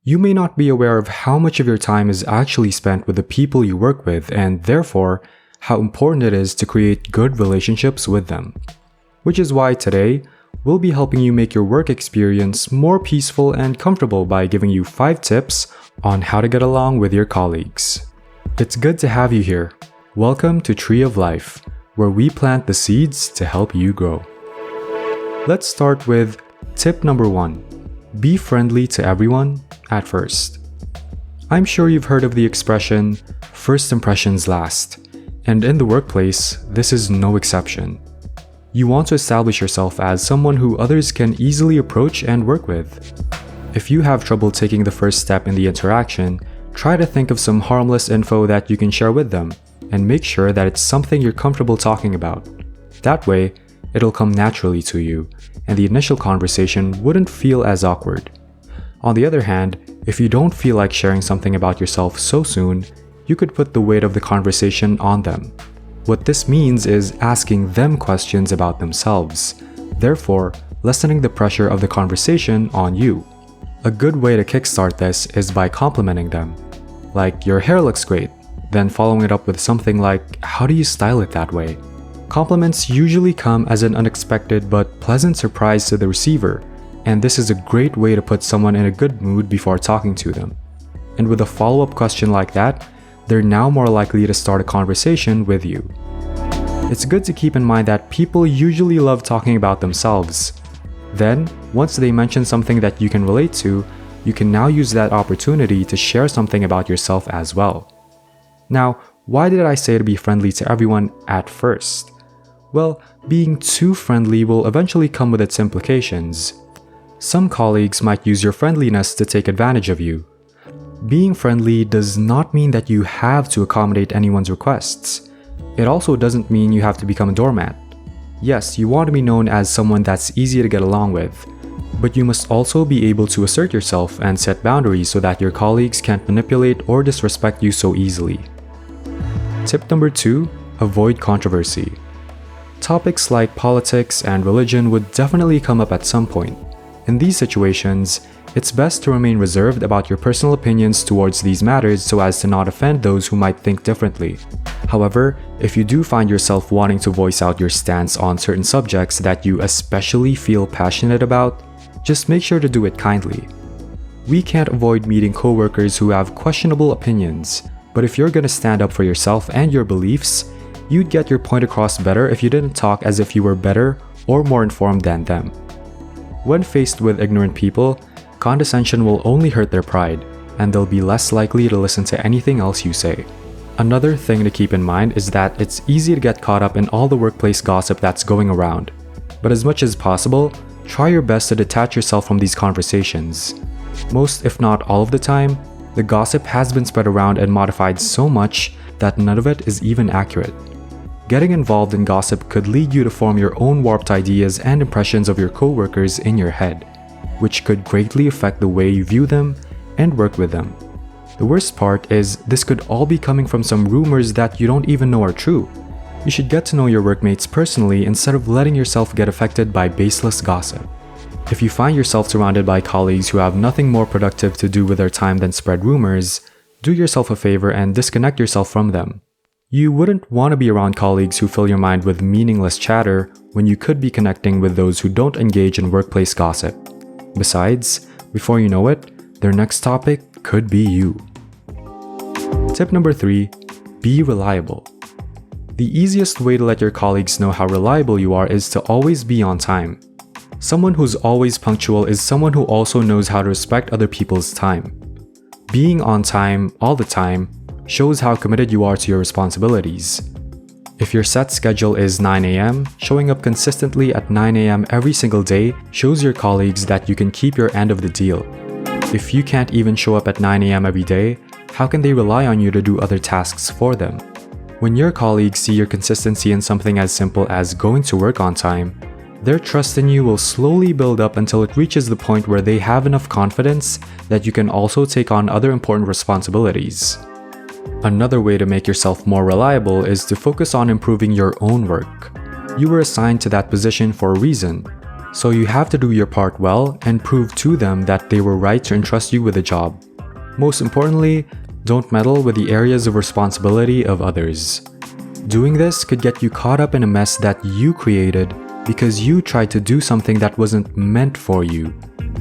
You may not be aware of how much of your time is actually spent with the people you work with, and therefore, how important it is to create good relationships with them. Which is why today, we'll be helping you make your work experience more peaceful and comfortable by giving you 5 tips on how to get along with your colleagues. It's good to have you here. Welcome to Tree of Life, where we plant the seeds to help you grow. Let's start with tip number 1. Be friendly to everyone at first. I'm sure you've heard of the expression, first impressions last, and in the workplace, this is no exception. You want to establish yourself as someone who others can easily approach and work with. If you have trouble taking the first step in the interaction, try to think of some harmless info that you can share with them, and make sure that it's something you're comfortable talking about. That way, it'll come naturally to you, and the initial conversation wouldn't feel as awkward. On the other hand, if you don't feel like sharing something about yourself so soon, you could put the weight of the conversation on them. What this means is asking them questions about themselves, therefore lessening the pressure of the conversation on you. A good way to kickstart this is by complimenting them. Like, your hair looks great, then following it up with something like, how do you style it that way? Compliments usually come as an unexpected but pleasant surprise to the receiver, and this is a great way to put someone in a good mood before talking to them. And with a follow-up question like that, they're now more likely to start a conversation with you. It's good to keep in mind that people usually love talking about themselves. Then, once they mention something that you can relate to, you can now use that opportunity to share something about yourself as well. Now, why did I say to be friendly to everyone at first? Well, being too friendly will eventually come with its implications. Some colleagues might use your friendliness to take advantage of you. Being friendly does not mean that you have to accommodate anyone's requests. It also doesn't mean you have to become a doormat. Yes, you want to be known as someone that's easy to get along with, but you must also be able to assert yourself and set boundaries so that your colleagues can't manipulate or disrespect you so easily. Tip number 2, avoid controversy. Topics like politics and religion would definitely come up at some point. In these situations, it's best to remain reserved about your personal opinions towards these matters so as to not offend those who might think differently. However, if you do find yourself wanting to voice out your stance on certain subjects that you especially feel passionate about, just make sure to do it kindly. We can't avoid meeting coworkers who have questionable opinions, but if you're going to stand up for yourself and your beliefs, you'd get your point across better if you didn't talk as if you were better or more informed than them. When faced with ignorant people, condescension will only hurt their pride, and they'll be less likely to listen to anything else you say. Another thing to keep in mind is that it's easy to get caught up in all the workplace gossip that's going around. But as much as possible, try your best to detach yourself from these conversations. Most, if not all of the time, the gossip has been spread around and modified so much that none of it is even accurate. Getting involved in gossip could lead you to form your own warped ideas and impressions of your coworkers in your head, which could greatly affect the way you view them and work with them. The worst part is this could all be coming from some rumors that you don't even know are true. You should get to know your workmates personally instead of letting yourself get affected by baseless gossip. If you find yourself surrounded by colleagues who have nothing more productive to do with their time than spread rumors, do yourself a favor and disconnect yourself from them. You wouldn't want to be around colleagues who fill your mind with meaningless chatter when you could be connecting with those who don't engage in workplace gossip. Besides, before you know it, their next topic could be you. Tip number 3, be reliable. The easiest way to let your colleagues know how reliable you are is to always be on time. Someone who's always punctual is someone who also knows how to respect other people's time. Being on time all the time shows how committed you are to your responsibilities. If your set schedule is 9 a.m., showing up consistently at 9 a.m. every single day shows your colleagues that you can keep your end of the deal. If you can't even show up at 9 a.m. every day, how can they rely on you to do other tasks for them? When your colleagues see your consistency in something as simple as going to work on time, their trust in you will slowly build up until it reaches the point where they have enough confidence that you can also take on other important responsibilities. Another way to make yourself more reliable is to focus on improving your own work. You were assigned to that position for a reason, So you have to do your part well and prove to them that they were right to entrust you with a job. Most importantly, don't meddle with the areas of responsibility of others. Doing this could get you caught up in a mess that you created because you tried to do something that wasn't meant for you.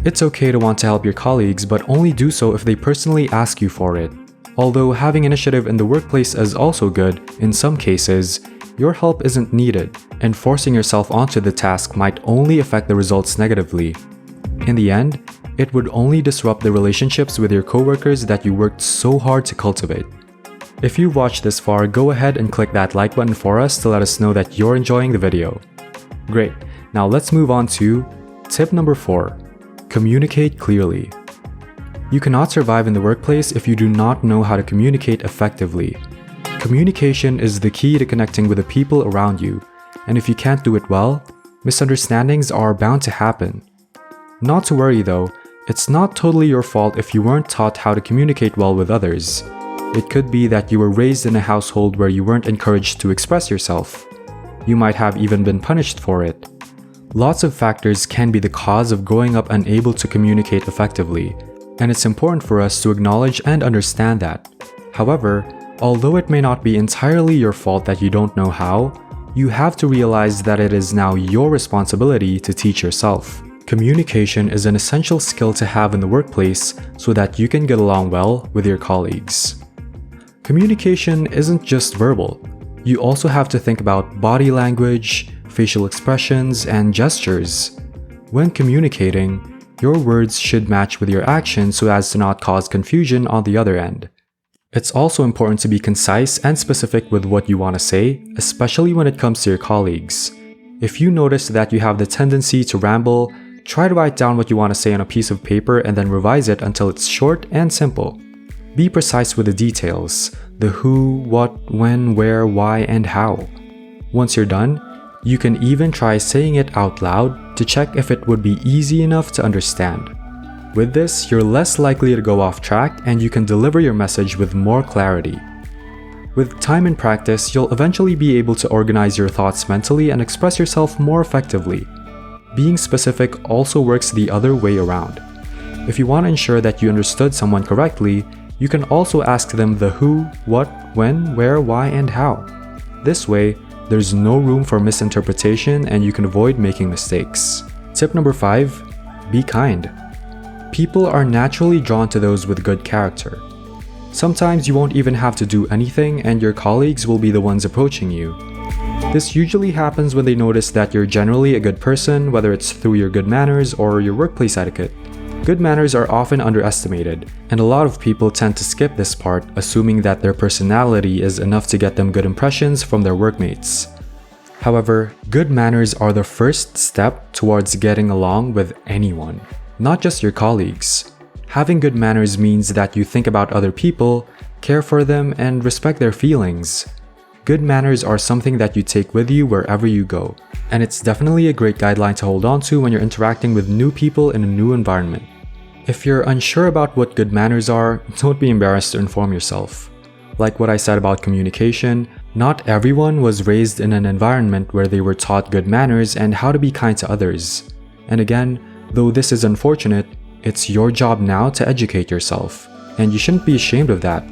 It's okay to want to help your colleagues, but only do so if they personally ask you for it. Although having initiative in the workplace is also good, in some cases, your help isn't needed, and forcing yourself onto the task might only affect the results negatively. In the end, it would only disrupt the relationships with your coworkers that you worked so hard to cultivate. If you've watched this far, go ahead and click that like button for us to let us know that you're enjoying the video. Great, now let's move on to tip number 4. Communicate clearly. You cannot survive in the workplace if you do not know how to communicate effectively. Communication is the key to connecting with the people around you, and if you can't do it well, misunderstandings are bound to happen. Not to worry though, it's not totally your fault if you weren't taught how to communicate well with others. It could be that you were raised in a household where you weren't encouraged to express yourself. You might have even been punished for it. Lots of factors can be the cause of growing up unable to communicate effectively, and it's important for us to acknowledge and understand that. However, although it may not be entirely your fault that you don't know how, you have to realize that it is now your responsibility to teach yourself. Communication is an essential skill to have in the workplace so that you can get along well with your colleagues. Communication isn't just verbal. You also have to think about body language, facial expressions, and gestures. When communicating, your words should match with your actions so as to not cause confusion on the other end. It's also important to be concise and specific with what you want to say, especially when it comes to your colleagues. If you notice that you have the tendency to ramble, try to write down what you want to say on a piece of paper and then revise it until it's short and simple. Be precise with the details, the who, what, when, where, why, and how. Once you're done, you can even try saying it out loud to check if it would be easy enough to understand. With this, you're less likely to go off track and you can deliver your message with more clarity. With time and practice, you'll eventually be able to organize your thoughts mentally and express yourself more effectively. Being specific also works the other way around. If you want to ensure that you understood someone correctly, you can also ask them the who, what, when, where, why, and how. This way, there's no room for misinterpretation and you can avoid making mistakes. Tip number 5. Be kind. People are naturally drawn to those with good character. Sometimes you won't even have to do anything and your colleagues will be the ones approaching you. This usually happens when they notice that you're generally a good person, whether it's through your good manners or your workplace etiquette. Good manners are often underestimated, and a lot of people tend to skip this part, assuming that their personality is enough to get them good impressions from their workmates. However, good manners are the first step towards getting along with anyone, not just your colleagues. Having good manners means that you think about other people, care for them, and respect their feelings. Good manners are something that you take with you wherever you go, and it's definitely a great guideline to hold on to when you're interacting with new people in a new environment. If you're unsure about what good manners are, don't be embarrassed to inform yourself. Like what I said about communication, not everyone was raised in an environment where they were taught good manners and how to be kind to others. And again, though this is unfortunate, it's your job now to educate yourself, and you shouldn't be ashamed of that.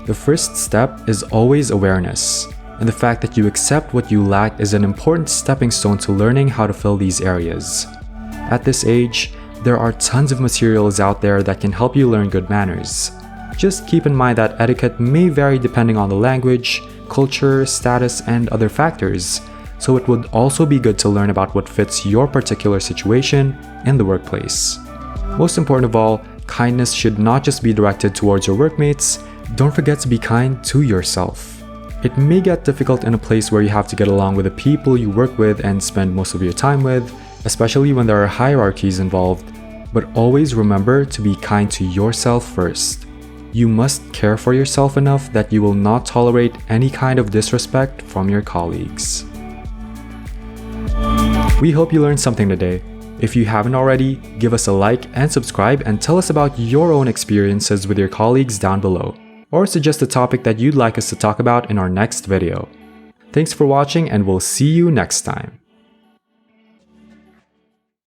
The first step is always awareness, and the fact that you accept what you lack is an important stepping stone to learning how to fill these areas. At this age, there are tons of materials out there that can help you learn good manners. Just keep in mind that etiquette may vary depending on the language, culture, status, and other factors, so it would also be good to learn about what fits your particular situation in the workplace. Most important of all, kindness should not just be directed towards your workmates. Don't forget to be kind to yourself. It may get difficult in a place where you have to get along with the people you work with and spend most of your time with, especially when there are hierarchies involved, but always remember to be kind to yourself first. You must care for yourself enough that you will not tolerate any kind of disrespect from your colleagues. We hope you learned something today. If you haven't already, give us a like and subscribe and tell us about your own experiences with your colleagues down below, or suggest a topic that you'd like us to talk about in our next video. Thanks for watching and we'll see you next time.